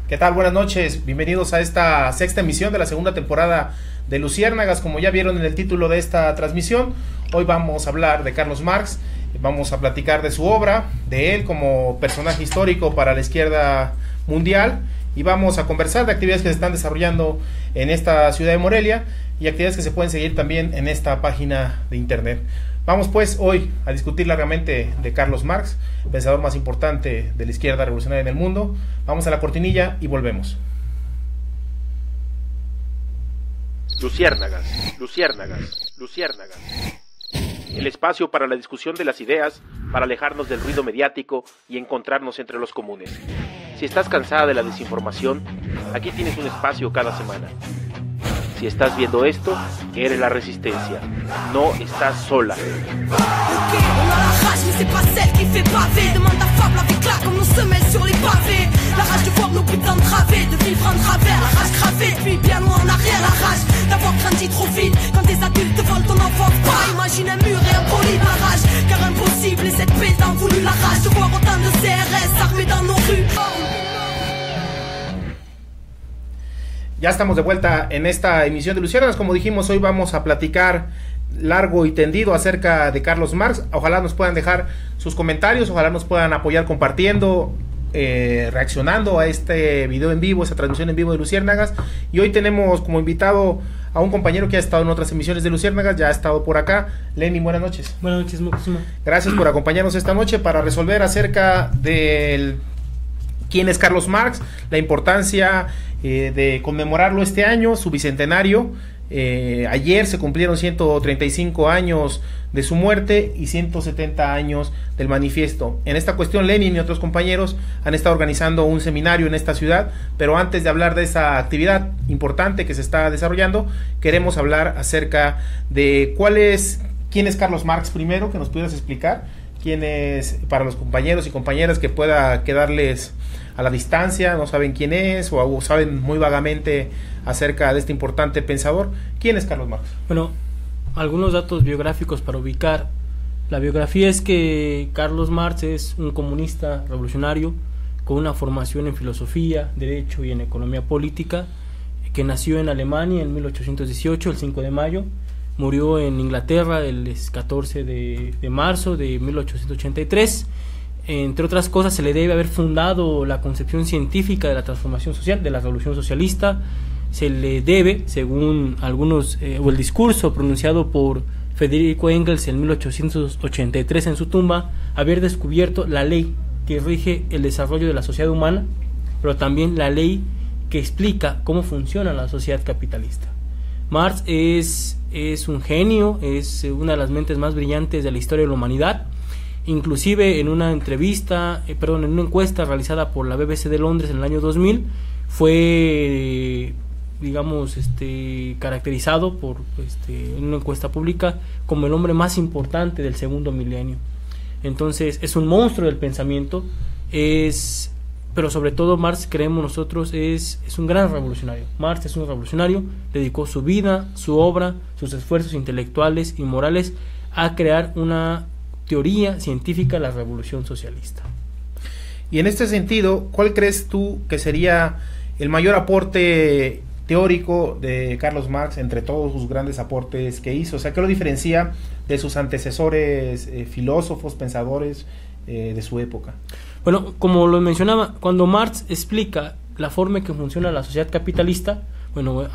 ¿Qué tal? Buenas noches, bienvenidos a esta sexta emisión de la segunda temporada de Luciérnagas. Como ya vieron en el título de esta transmisión, hoy vamos a hablar de Carlos Marx, vamos a platicar de su obra, de él como personaje histórico para la izquierda mundial, y vamos a conversar de actividades que se están desarrollando en esta ciudad de Morelia y actividades que se pueden seguir también en esta página de internet. Vamos pues hoy a discutir largamente de Carlos Marx, pensador más importante de la izquierda revolucionaria en el mundo. Vamos a la cortinilla y volvemos. Luciérnagas, luciérnagas, luciérnagas. El espacio para la discusión de las ideas, para alejarnos del ruido mediático y encontrarnos entre los comunes. Si estás cansada de la desinformación, aquí tienes un espacio cada semana. Si estás viendo esto, eres la resistencia. No estás sola. Ya estamos de vuelta en esta emisión de Luciérnagas. Como dijimos, hoy vamos a platicar largo y tendido acerca de Carlos Marx. Ojalá nos puedan dejar sus comentarios, ojalá nos puedan apoyar compartiendo, reaccionando a este video en vivo, esta transmisión en vivo de Luciérnagas. Y hoy tenemos como invitado a un compañero que ha estado en otras emisiones de Luciérnagas, ya ha estado por acá. Lenin, buenas noches. Buenas noches, Moctezuma. Gracias por acompañarnos esta noche para resolver acerca del quién es Carlos Marx, la importancia de conmemorarlo este año, su bicentenario. Ayer se cumplieron 135 años de su muerte y 170 años del manifiesto. En esta cuestión, Lenin y otros compañeros han estado organizando un seminario en esta ciudad, pero antes de hablar de esa actividad importante que se está desarrollando, queremos hablar acerca de quién es Carlos Marx primero, que nos pudieras explicar quién es, para los compañeros y compañeras que pueda quedarles a la distancia, no saben quién es o saben muy vagamente acerca de este importante pensador. ¿Quién es Carlos Marx? Bueno, algunos datos biográficos para ubicar. La biografía es que Carlos Marx es un comunista revolucionario con una formación en filosofía, derecho y en economía política, que nació en Alemania en 1818, el 5 de mayo, murió en Inglaterra el 14 de marzo de 1883. Entre otras cosas, se le debe haber fundado la concepción científica de la transformación social, de la revolución socialista. Se le debe, según algunos, o el discurso pronunciado por Federico Engels en 1883 en su tumba, haber descubierto la ley que rige el desarrollo de la sociedad humana, pero también la ley que explica cómo funciona la sociedad capitalista. Marx es un genio, es una de las mentes más brillantes de la historia de la humanidad. Inclusive en una en una encuesta realizada por la BBC de Londres en el año 2000, fue, caracterizado por en una encuesta pública como el hombre más importante del segundo milenio. Entonces es un monstruo del pensamiento, pero sobre todo Marx, creemos nosotros, es un gran revolucionario. Marx es un revolucionario, dedicó su vida, su obra, sus esfuerzos intelectuales y morales a crear una teoría científica de la revolución socialista. Y en este sentido, ¿cuál crees tú que sería el mayor aporte teórico de Carlos Marx entre todos sus grandes aportes que hizo? O sea, ¿qué lo diferencia de sus antecesores filósofos, pensadores de su época? Bueno, como lo mencionaba, cuando Marx explica la forma en que funciona la sociedad capitalista, bueno,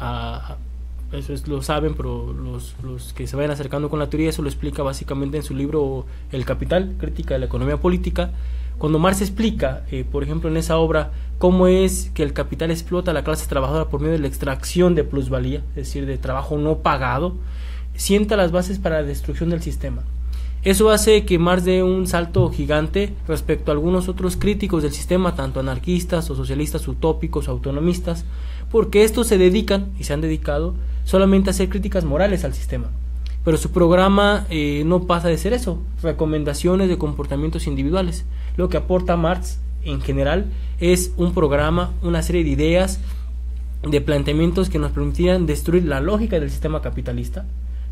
eso lo saben, pero los que se vayan acercando con la teoría, eso lo explica básicamente en su libro El Capital, crítica de la economía política. Cuando Marx explica, por ejemplo en esa obra, cómo es que el capital explota a la clase trabajadora por medio de la extracción de plusvalía, es decir, de trabajo no pagado, sienta las bases para la destrucción del sistema. Eso hace que Marx dé un salto gigante respecto a algunos otros críticos del sistema, tanto anarquistas o socialistas utópicos o autonomistas, porque estos se dedican, y se han dedicado, solamente a hacer críticas morales al sistema. Pero su programa no pasa de ser eso, recomendaciones de comportamientos individuales. Lo que aporta Marx en general es un programa, una serie de ideas, de planteamientos que nos permitirían destruir la lógica del sistema capitalista,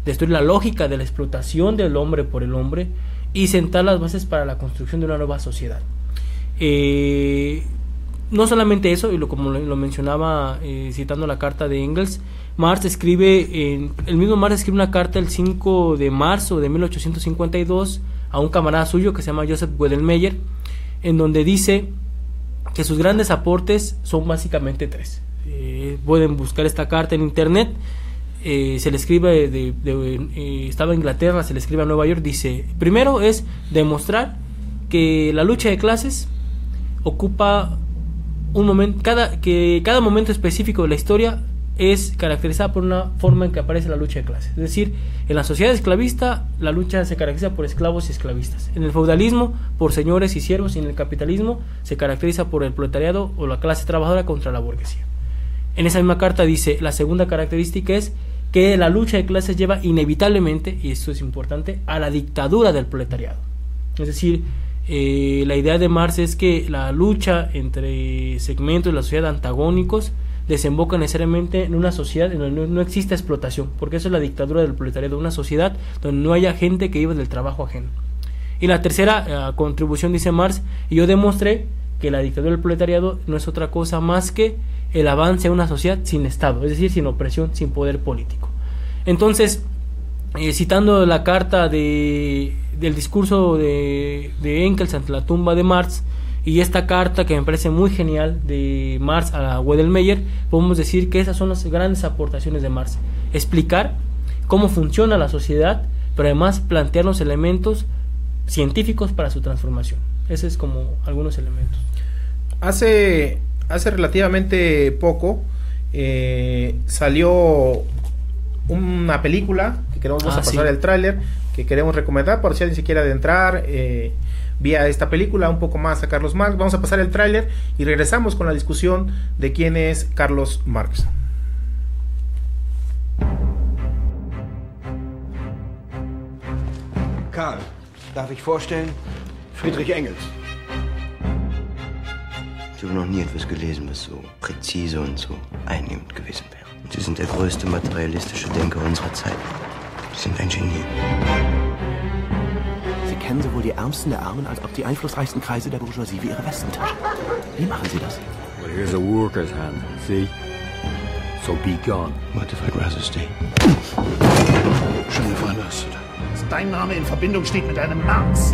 destruir la lógica de la explotación del hombre por el hombre y sentar las bases para la construcción de una nueva sociedad. no solamente eso, y como lo mencionaba citando la carta de Engels, el mismo Marx escribe una carta el 5 de marzo de 1852 a un camarada suyo que se llama Joseph Wedelmeyer, en donde dice que sus grandes aportes son básicamente 3. Pueden buscar esta carta en internet. Se le escribe estaba en Inglaterra, se le escribe a Nueva York. Dice: primero es demostrar que la lucha de clases ocupa un momento, cada momento específico de la historia es caracterizada por una forma en que aparece la lucha de clases. Es decir, en la sociedad esclavista la lucha se caracteriza por esclavos y esclavistas, en el feudalismo por señores y siervos, y en el capitalismo se caracteriza por el proletariado o la clase trabajadora contra la burguesía. En esa misma carta dice: la segunda característica es que la lucha de clases lleva inevitablemente, y esto es importante, a la dictadura del proletariado. Es decir, la idea de Marx es que la lucha entre segmentos de la sociedad antagónicos desemboca necesariamente en una sociedad en donde no existe explotación, porque eso es la dictadura del proletariado, una sociedad donde no haya gente que viva del trabajo ajeno. Y la tercera contribución, dice Marx: y yo demostré que la dictadura del proletariado no es otra cosa más que el avance a una sociedad sin Estado, es decir, sin opresión, sin poder político. Entonces, citando la carta del discurso de Engels ante la tumba de Marx, y esta carta que me parece muy genial de Marx a Wedelmeyer, podemos decir que esas son las grandes aportaciones de Marx: explicar cómo funciona la sociedad, pero además plantear los elementos científicos para su transformación. Ese es como algunos elementos. Hace relativamente poco salió una película que queremos pasar el tráiler, que queremos recomendar por si alguien se quiere adentrar vía esta película un poco más a Carlos Marx. Vamos a pasar el tráiler y regresamos con la discusión de quién es Carlos Marx. Karl, darf ich vorstellen? Friedrich Engels. Ich habe noch nie etwas gelesen, was so präzise und so einnehmend gewesen wäre. Und Sie sind der größte materialistische Denker unserer Zeit. Sie sind ein Genie. Sie kennen sowohl die Ärmsten der Armen als auch die einflussreichsten Kreise der Bourgeoisie wie Ihre Westentasche. Wie machen Sie das? Well, here's a worker's hand, see? So be gone. What if I'd rather stay? Je ne vois pas. Dass dein Name in Verbindung steht mit einem Marx.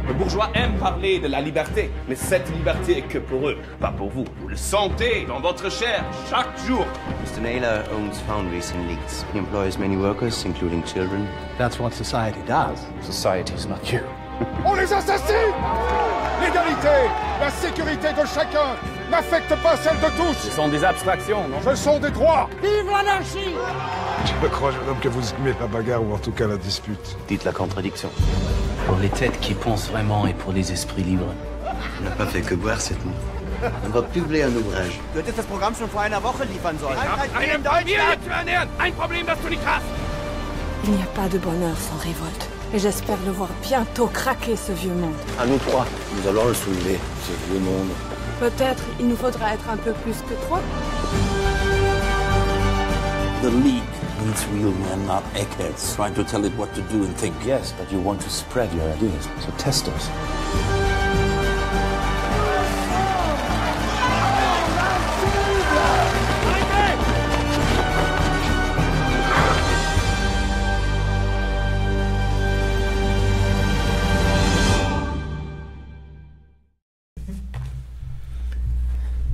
Le bourgeois aime parler de la liberté, mais cette liberté est que pour eux, pas pour vous. Vous le sentez dans votre chair chaque jour. Mr. Naylor owns foundries in Leeds. He employs many workers, including children. That's what society does. Society is not you. On les assassine! L'égalité, la sécurité de chacun n'affecte pas celle de tous. Ce sont des abstractions, non? Ce sont des droits. Vive l'anarchie! Je crois, jeune homme, que vous aimez la bagarre ou en tout cas la dispute. Dites la contradiction. Pour les têtes qui pensent vraiment et pour les esprits libres. On n'a pas fait que boire cette nuit. On va publier un ouvrage. Du hättest das Programm schon vor einer Woche liefern sollen. Eine Familie zu ernähren! Ein Problem, das du nicht hast! Il n'y a pas de bonheur sans révolte. Et j'espère le voir bientôt craquer, ce vieux monde. À nous trois, nous allons le soulever, ce vieux monde. Peut-être il nous faudra être un peu plus que 3. The League needs real men, not eggheads, trying to tell it what to do and think. Yes, but you want to spread your ideas, so test us.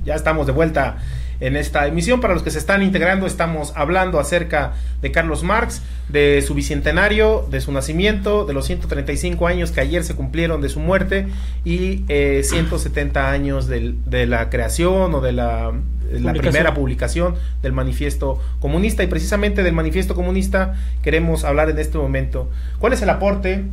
Ya estamos de vuelta en esta emisión. Para los que se están integrando, estamos hablando acerca de Carlos Marx, de su bicentenario, de su nacimiento, de los 135 años que ayer se cumplieron de su muerte y 170 años de la creación o de la primera publicación del Manifiesto Comunista. Y precisamente del Manifiesto Comunista queremos hablar en este momento. ¿Cuál es el aporte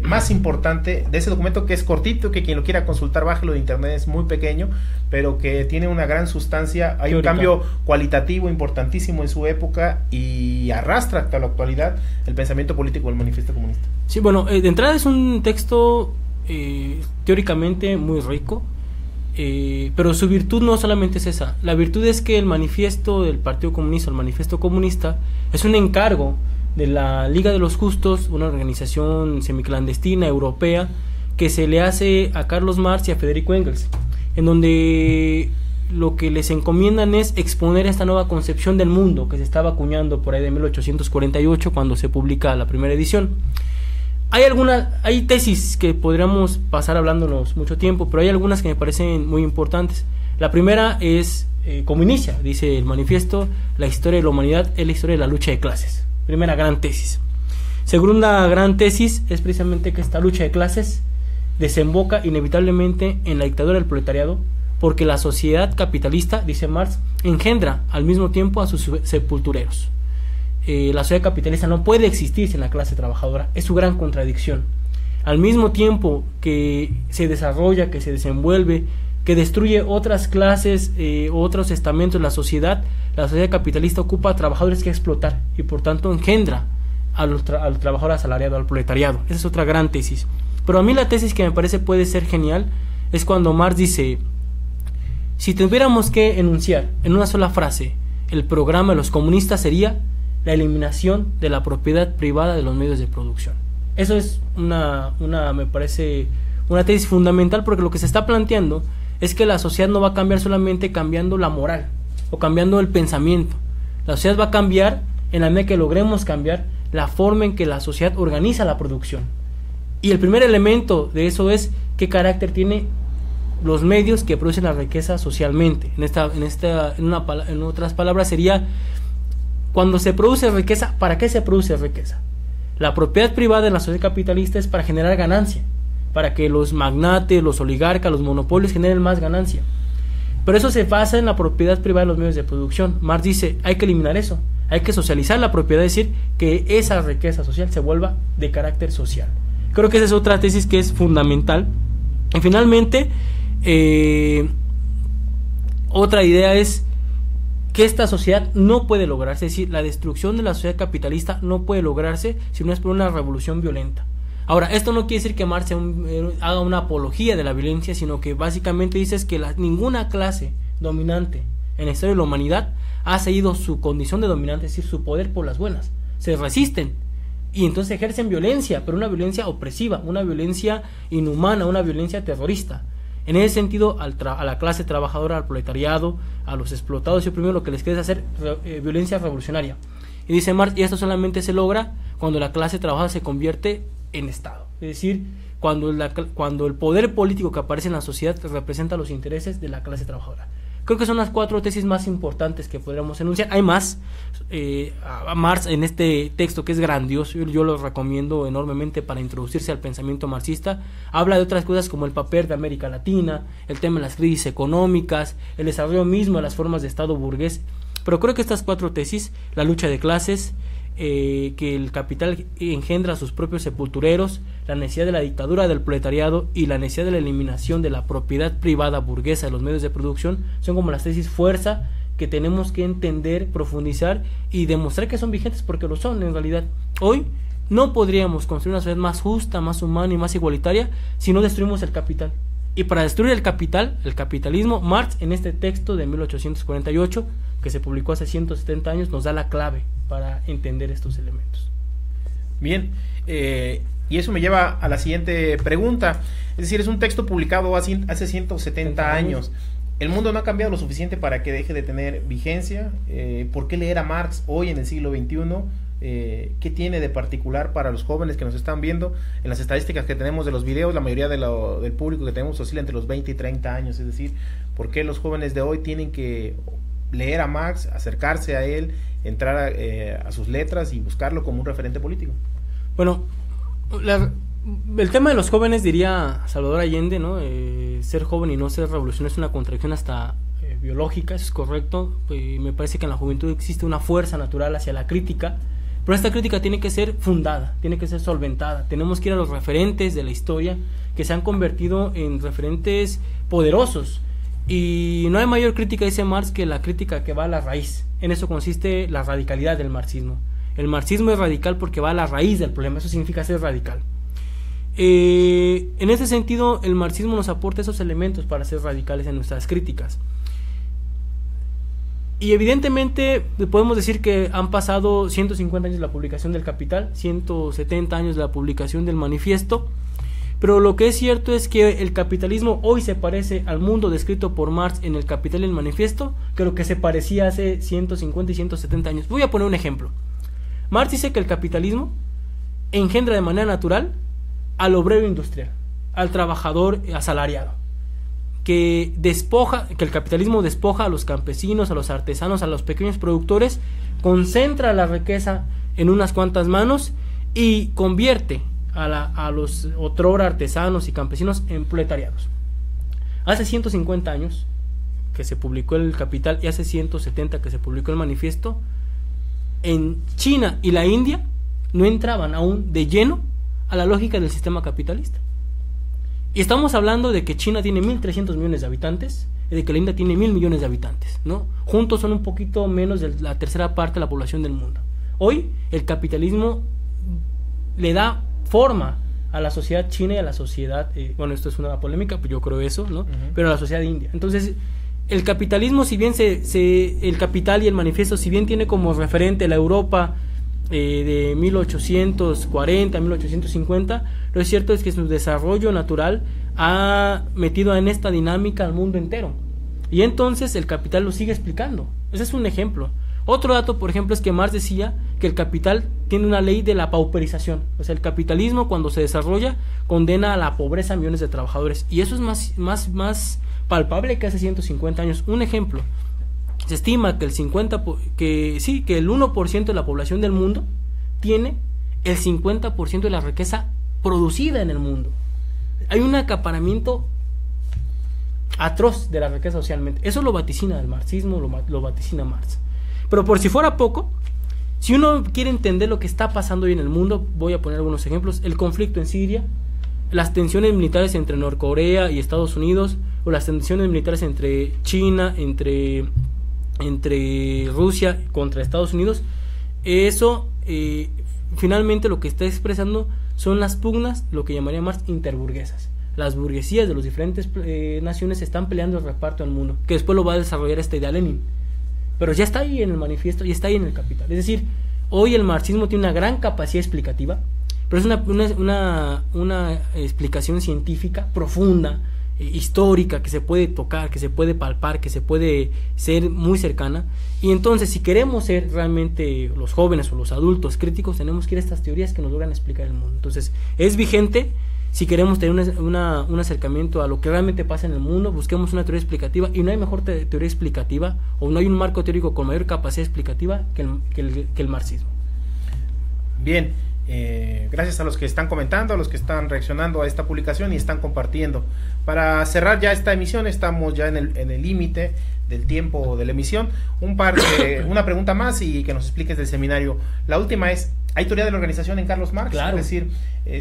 más importante de ese documento, que es cortito, que quien lo quiera consultar, bájelo de internet, es muy pequeño, pero que tiene una gran sustancia? Hay un cambio cualitativo importantísimo en su época y arrastra hasta la actualidad el pensamiento político del Manifiesto Comunista. Sí, bueno, de entrada es un texto teóricamente muy rico, pero su virtud no solamente es esa. La virtud es que el manifiesto del Partido Comunista, el Manifiesto Comunista, es un encargo de la Liga de los Justos, una organización semiclandestina europea, que se le hace a Carlos Marx y a Federico Engels. en donde lo que les encomiendan es exponer esta nueva concepción del mundo que se estaba acuñando por ahí de 1848 cuando se publica la primera edición. Hay tesis que podríamos pasar hablándonos mucho tiempo, pero hay algunas que me parecen muy importantes. La primera es, como inicia, dice el manifiesto, la historia de la humanidad es la historia de la lucha de clases. Primera gran tesis. Segunda gran tesis es precisamente que esta lucha de clases desemboca inevitablemente en la dictadura del proletariado, porque la sociedad capitalista, dice Marx, engendra al mismo tiempo a sus sepultureros. La sociedad capitalista no puede existir sin la clase trabajadora, es su gran contradicción. Al mismo tiempo que se desarrolla, que se desenvuelve, que destruye otras clases, otros estamentos de la sociedad capitalista ocupa a trabajadores que explotar y por tanto engendra al trabajador asalariado, al proletariado. Esa es otra gran tesis. Pero a mí la tesis que me parece puede ser genial es cuando Marx dice: si tuviéramos que enunciar en una sola frase el programa de los comunistas, sería la eliminación de la propiedad privada de los medios de producción. Eso es me parece una tesis fundamental, porque lo que se está planteando es que la sociedad no va a cambiar solamente cambiando la moral o cambiando el pensamiento. La sociedad va a cambiar en la medida que logremos cambiar la forma en que la sociedad organiza la producción. Y el primer elemento de eso es qué carácter tiene los medios que producen la riqueza socialmente. En otras palabras sería, cuando se produce riqueza, ¿para qué se produce riqueza? La propiedad privada en la sociedad capitalista es para generar ganancia, para que los magnates, los oligarcas, los monopolios generen más ganancia. Pero eso se basa en la propiedad privada de los medios de producción. Marx dice, hay que eliminar eso, hay que socializar la propiedad, es decir, que esa riqueza social se vuelva de carácter social. Creo que esa es otra tesis que es fundamental. Y finalmente, otra idea es que esta sociedad no puede lograrse, es decir, la destrucción de la sociedad capitalista no puede lograrse si no es por una revolución violenta. Ahora, esto no quiere decir que Marx haga una apología de la violencia, sino que básicamente dice que ninguna clase dominante en la historia de la humanidad ha seguido su condición de dominante, es decir, su poder por las buenas. Se resisten y entonces ejercen violencia, pero una violencia opresiva, una violencia inhumana, una violencia terrorista. En ese sentido, a la clase trabajadora, al proletariado, a los explotados y oprimidos, lo que les queda es hacer violencia revolucionaria. Y dice Marx, y esto solamente se logra cuando la clase trabajadora se convierte en Estado. Es decir, cuando el poder político que aparece en la sociedad representa los intereses de la clase trabajadora. Creo que son las 4 tesis más importantes que podríamos enunciar. Hay más. A Marx en este texto, que es grandioso, yo lo recomiendo enormemente para introducirse al pensamiento marxista. Habla de otras cosas como el papel de América Latina, el tema de las crisis económicas, el desarrollo mismo de las formas de Estado burgués. Pero creo que estas 4 tesis, la lucha de clases, que el capital engendra a sus propios sepultureros, la necesidad de la dictadura del proletariado y la necesidad de la eliminación de la propiedad privada burguesa de los medios de producción, son como las tesis fuerza que tenemos que entender, profundizar y demostrar que son vigentes, porque lo son en realidad. Hoy no podríamos construir una sociedad más justa, más humana y más igualitaria si no destruimos el capital. Y para destruir el capital, el capitalismo, Marx en este texto de 1848, que se publicó hace 170 años, nos da la clave para entender estos elementos. Bien, y eso me lleva a la siguiente pregunta. Es decir, es un texto publicado hace 170 años. ¿El mundo no ha cambiado lo suficiente para que deje de tener vigencia? ¿Por qué leer a Marx hoy en el siglo XXI? ¿Qué tiene de particular para los jóvenes que nos están viendo? En las estadísticas que tenemos de los videos, la mayoría del público que tenemos oscila entre los 20 y 30 años. Es decir, ¿por qué los jóvenes de hoy tienen que leer a Marx, acercarse a él, entrar a sus letras y buscarlo como un referente político? Bueno, el tema de los jóvenes, diría Salvador Allende, ¿no? Ser joven y no ser revolucionario es una contradicción hasta biológica, eso es correcto. Me parece que en la juventud existe una fuerza natural hacia la crítica, pero esta crítica tiene que ser fundada, tiene que ser solventada. Tenemos que ir a los referentes de la historia que se han convertido en referentes poderosos. Y no hay mayor crítica, dice Marx, que la crítica que va a la raíz. En eso consiste la radicalidad del marxismo. El marxismo es radical porque va a la raíz del problema, eso significa ser radical. En ese sentido, el marxismo nos aporta esos elementos para ser radicales en nuestras críticas. Y evidentemente podemos decir que han pasado 150 años de la publicación del Capital, 170 años de la publicación del Manifiesto, Pero lo que es cierto es que el capitalismo hoy se parece al mundo descrito por Marx en El Capital y el Manifiesto, que lo que se parecía hace 150 y 170 años. Voy a poner un ejemplo. Marx dice que el capitalismo engendra de manera natural al obrero industrial, al trabajador asalariado, que el capitalismo despoja a los campesinos, a los artesanos, a los pequeños productores, concentra la riqueza en unas cuantas manos y convierte a los otrora artesanos y campesinos en proletariados. Hace 150 años que se publicó El Capital y hace 170 que se publicó El Manifiesto, en China y la India no entraban aún de lleno a la lógica del sistema capitalista. Y estamos hablando de que China tiene 1.300 millones de habitantes y de que la India tiene 1.000 millones de habitantes, ¿no? Juntos son un poquito menos de la tercera parte de la población del mundo. Hoy el capitalismo le da forma a la sociedad china y a la sociedad, bueno, esto es una polémica, pues yo creo eso, ¿no? Pero a la sociedad india. Entonces, el capitalismo, si bien el Capital y el Manifiesto, si bien tiene como referente la Europa de 1840 a 1850, lo cierto es que su desarrollo natural ha metido en esta dinámica al mundo entero. Y entonces el Capital lo sigue explicando. Ese es un ejemplo. Otro dato, por ejemplo, es que Marx decía que el capital tiene una ley de la pauperización. O sea, el capitalismo, cuando se desarrolla, condena a la pobreza a millones de trabajadores. Y eso es más palpable que hace 150 años. Un ejemplo, se estima que el 1% de la población del mundo tiene el 50% de la riqueza producida en el mundo. Hay un acaparamiento atroz de la riqueza socialmente. Eso lo vaticina el marxismo, lo vaticina Marx. Pero por si fuera poco, si uno quiere entender lo que está pasando hoy en el mundo, voy a poner algunos ejemplos: el conflicto en Siria, las tensiones militares entre Norcorea y Estados Unidos, o las tensiones militares entre China, entre Rusia contra Estados Unidos. Eso finalmente lo que está expresando son las pugnas, lo que llamaría Marx interburguesas. Las burguesías de las diferentes naciones están peleando el reparto del mundo, que después lo va a desarrollar esta idea Lenin. Pero ya está ahí en el Manifiesto y está ahí en El Capital. Es decir, hoy el marxismo tiene una gran capacidad explicativa, pero es una explicación científica profunda, histórica, que se puede tocar, que se puede palpar, que se puede ser muy cercana. Y entonces, si queremos ser realmente los jóvenes o los adultos críticos, tenemos que ir a estas teorías que nos logran explicar el mundo. Entonces, es vigente. Si queremos tener un acercamiento a lo que realmente pasa en el mundo, busquemos una teoría explicativa, y no hay mejor teoría explicativa, o no hay un marco teórico con mayor capacidad explicativa que el marxismo. Bien, gracias a los que están comentando, a los que están reaccionando a esta publicación y están compartiendo. Para cerrar ya esta emisión, estamos ya en el límite del tiempo de la emisión. Una pregunta más y que nos expliques del seminario. La última es: ¿hay teoría de la organización en Carlos Marx? Claro. Es decir,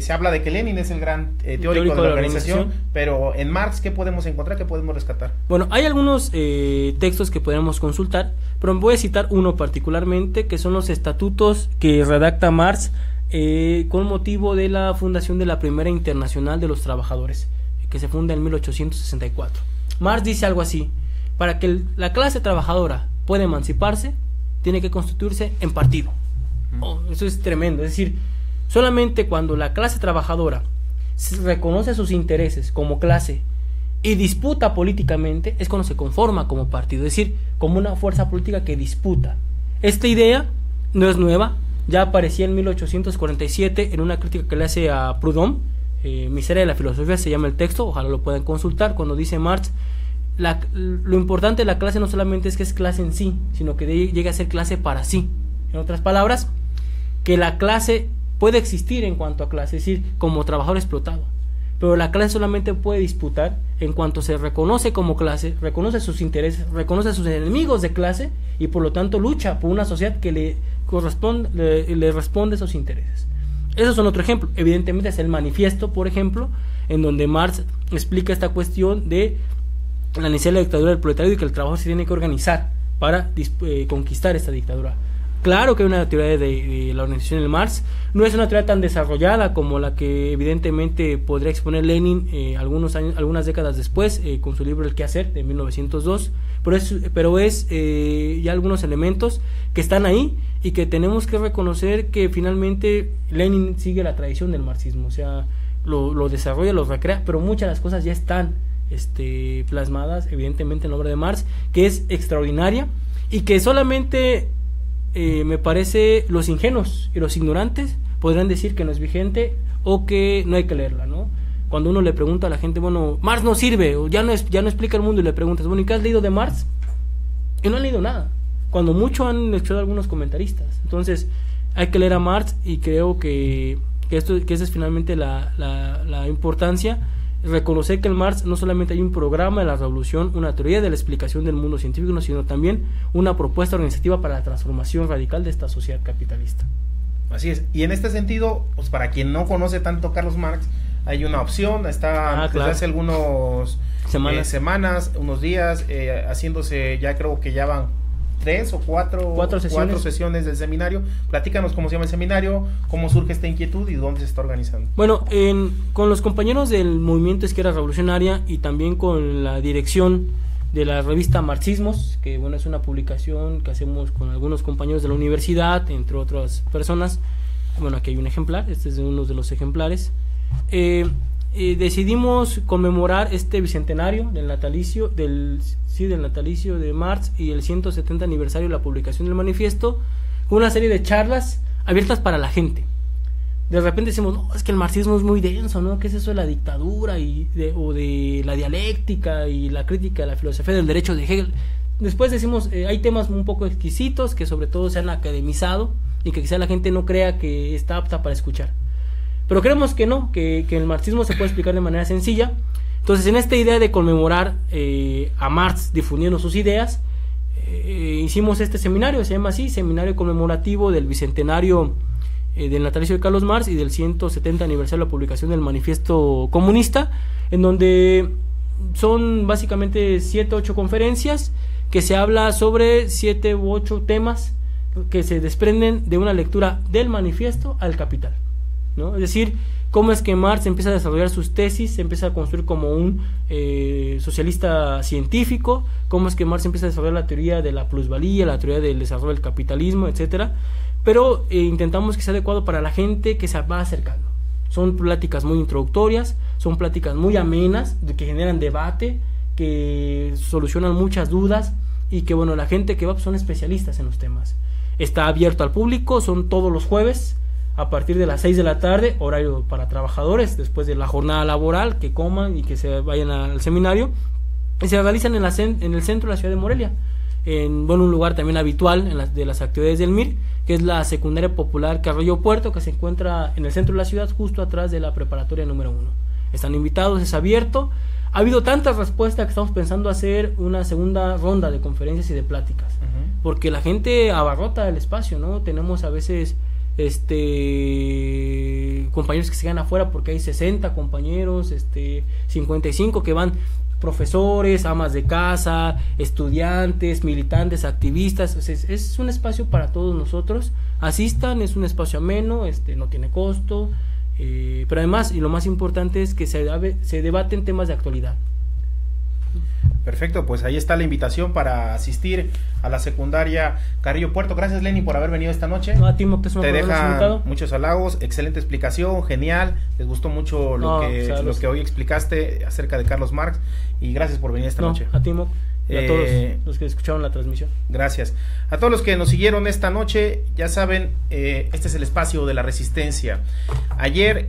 se habla de que Lenin es el gran teórico de la organización, pero en Marx, ¿qué podemos encontrar? ¿Qué podemos rescatar? Bueno, hay algunos textos que podemos consultar, pero me voy a citar uno particularmente, que son los estatutos que redacta Marx con motivo de la fundación de la Primera Internacional de los Trabajadores, que se funda en 1864. Marx dice algo así: para que la clase trabajadora pueda emanciparse, tiene que constituirse en partido. Eso es tremendo. Es decir, solamente cuando la clase trabajadora reconoce sus intereses como clase y disputa políticamente, es cuando se conforma como partido, es decir, como una fuerza política que disputa. Esta idea no es nueva, ya aparecía en 1847 en una crítica que le hace a Proudhon, Miseria de la filosofía se llama el texto, ojalá lo puedan consultar, cuando dice Marx: lo importante de la clase no solamente es que es clase en sí, sino que llegue a ser clase para sí. En otras palabras, que la clase puede existir en cuanto a clase, es decir, como trabajador explotado, pero la clase solamente puede disputar en cuanto se reconoce como clase, reconoce sus intereses, reconoce a sus enemigos de clase, y por lo tanto lucha por una sociedad que le responde a esos intereses. Eso es otro ejemplo. Evidentemente es el Manifiesto, por ejemplo, en donde Marx explica esta cuestión de la necesidad de la dictadura del proletariado y que el trabajador se tiene que organizar para conquistar esta dictadura. Claro que hay una teoría de la organización del Marx, no es una teoría tan desarrollada como la que evidentemente podría exponer Lenin algunas décadas después, con su libro El Quehacer de 1902, pero es ya algunos elementos que están ahí y que tenemos que reconocer que finalmente Lenin sigue la tradición del marxismo. O sea, lo desarrolla, lo recrea, pero muchas de las cosas ya están plasmadas evidentemente en la obra de Marx, que es extraordinaria y que solamente me parece los ingenuos y los ignorantes podrán decir que no es vigente o que no hay que leerla, ¿no? Cuando uno le pregunta a la gente, bueno, Marx no sirve, o ya no explica el mundo, y le preguntas, bueno, ¿y qué has leído de Marx? Y no han leído nada, cuando mucho han hecho algunos comentaristas. Entonces hay que leer a Marx, y creo que esa es finalmente la importancia, reconocer que en Marx no solamente hay un programa de la revolución, una teoría de la explicación del mundo científico, sino también una propuesta organizativa para la transformación radical de esta sociedad capitalista. Así es, y en este sentido, pues para quien no conoce tanto Carlos Marx, hay una opción, está desde hace algunos semanas, unos días, haciéndose, ya creo que ya van 3 o 4 sesiones del seminario. Platícanos cómo se llama el seminario, cómo surge esta inquietud y dónde se está organizando. Bueno, con los compañeros del Movimiento Izquierda Revolucionaria y también con la dirección de la revista Marxismos, que bueno, es una publicación que hacemos con algunos compañeros de la universidad, entre otras personas. Bueno, aquí hay un ejemplar, este es uno de los ejemplares. Decidimos conmemorar este bicentenario del natalicio del natalicio de Marx y el 170 aniversario de la publicación del manifiesto, con una serie de charlas abiertas para la gente. De repente decimos, no, es que el marxismo es muy denso, ¿no? ¿Qué es eso de la dictadura o de la dialéctica y la crítica de la filosofía del derecho de Hegel? Después decimos, hay temas un poco exquisitos que sobre todo se han academizado y que quizá la gente no crea que está apta para escuchar. Pero creemos que no, que el marxismo se puede explicar de manera sencilla. Entonces, en esta idea de conmemorar a Marx difundiendo sus ideas, hicimos este seminario, se llama así, Seminario Conmemorativo del Bicentenario del natalicio de Carlos Marx y del 170 aniversario de la publicación del Manifiesto Comunista, en donde son básicamente 7 u 8 conferencias que se habla sobre 7 u 8 temas que se desprenden de una lectura del manifiesto al Capital, ¿no? Es decir, cómo es que Marx empieza a desarrollar sus tesis, se empieza a construir como un socialista científico, cómo es que Marx empieza a desarrollar la teoría de la plusvalía, la teoría del desarrollo del capitalismo, etcétera. Pero intentamos que sea adecuado para la gente que se va acercando. Son pláticas muy introductorias, son pláticas muy amenas, que generan debate, que solucionan muchas dudas y que bueno, la gente que va pues, son especialistas en los temas. Está abierto al público, son todos los jueves a partir de las 6 de la tarde, horario para trabajadores, después de la jornada laboral, que coman y que se vayan al seminario, y se realizan en el centro de la ciudad de Morelia, en un lugar también habitual de las actividades del MIR, que es la secundaria popular Carrillo Puerto, que se encuentra en el centro de la ciudad, justo atrás de la preparatoria número 1. Están invitados, es abierto. Ha habido tanta respuesta que estamos pensando hacer una segunda ronda de conferencias y de pláticas, porque la gente abarrota el espacio, ¿no? Tenemos a veces compañeros que se quedan afuera porque hay 60 compañeros, 55 que van, profesores, amas de casa, estudiantes, militantes, activistas. Es un espacio para todos nosotros. Asistan, es un espacio ameno, no tiene costo, pero además, y lo más importante es que se debaten temas de actualidad. Perfecto, pues ahí está la invitación para asistir a la secundaria Carrillo Puerto. Gracias, Lenny, por haber venido esta noche. No, a ti, Moctezuma, te deja muchos halagos, excelente explicación, genial. Les gustó mucho lo que hoy explicaste acerca de Carlos Marx, y gracias por venir esta noche. A ti, Moc, y a todos los que escucharon la transmisión. Gracias. A todos los que nos siguieron esta noche, ya saben, este es el espacio de la resistencia. Ayer,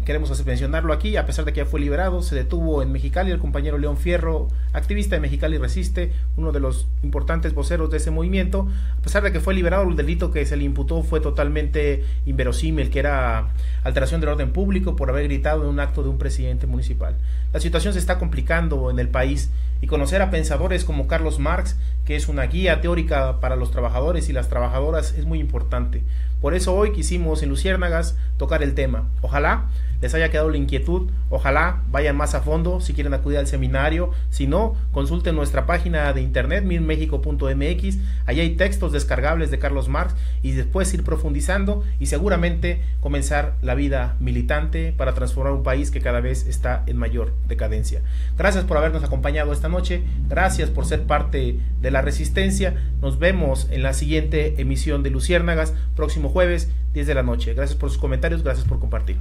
queremos mencionarlo aquí, a pesar de que ya fue liberado, se detuvo en Mexicali el compañero León Fierro, activista de Mexicali Resiste, uno de los importantes voceros de ese movimiento. A pesar de que fue liberado, el delito que se le imputó fue totalmente inverosímil, que era alteración del orden público por haber gritado en un acto de un presidente municipal. La situación se está complicando en el país, y conocer a pensadores como Carlos Marx, que es una guía teórica para los trabajadores y las trabajadoras, es muy importante. Por eso hoy quisimos en Luciérnagas tocar el tema. Ojalá les haya quedado la inquietud, ojalá vayan más a fondo si quieren acudir al seminario. Si no, consulten nuestra página de internet mirmexico.mx, allí hay textos descargables de Carlos Marx, y después ir profundizando y seguramente comenzar la vida militante para transformar un país que cada vez está en mayor decadencia. Gracias por habernos acompañado esta noche, gracias por ser parte de la resistencia. Nos vemos en la siguiente emisión de Luciérnagas, próximo jueves, 10 de la noche. Gracias por sus comentarios, gracias por compartir.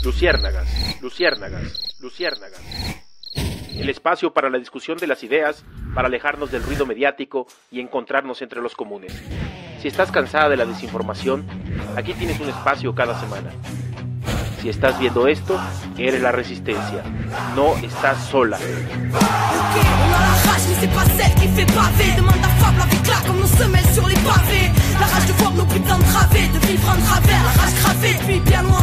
Luciérnagas, luciérnagas, luciérnagas. El espacio para la discusión de las ideas, para alejarnos del ruido mediático y encontrarnos entre los comunes. Si estás cansada de la desinformación, aquí tienes un espacio cada semana. Si estás viendo esto, eres la resistencia. No estás sola. C'est pas celle qui fait pavé. Demande à Fable avec là comme nos semelles sur les pavés. La rage de voir nos putains de travées, de vivre en travers, la rage cravée depuis bien loin.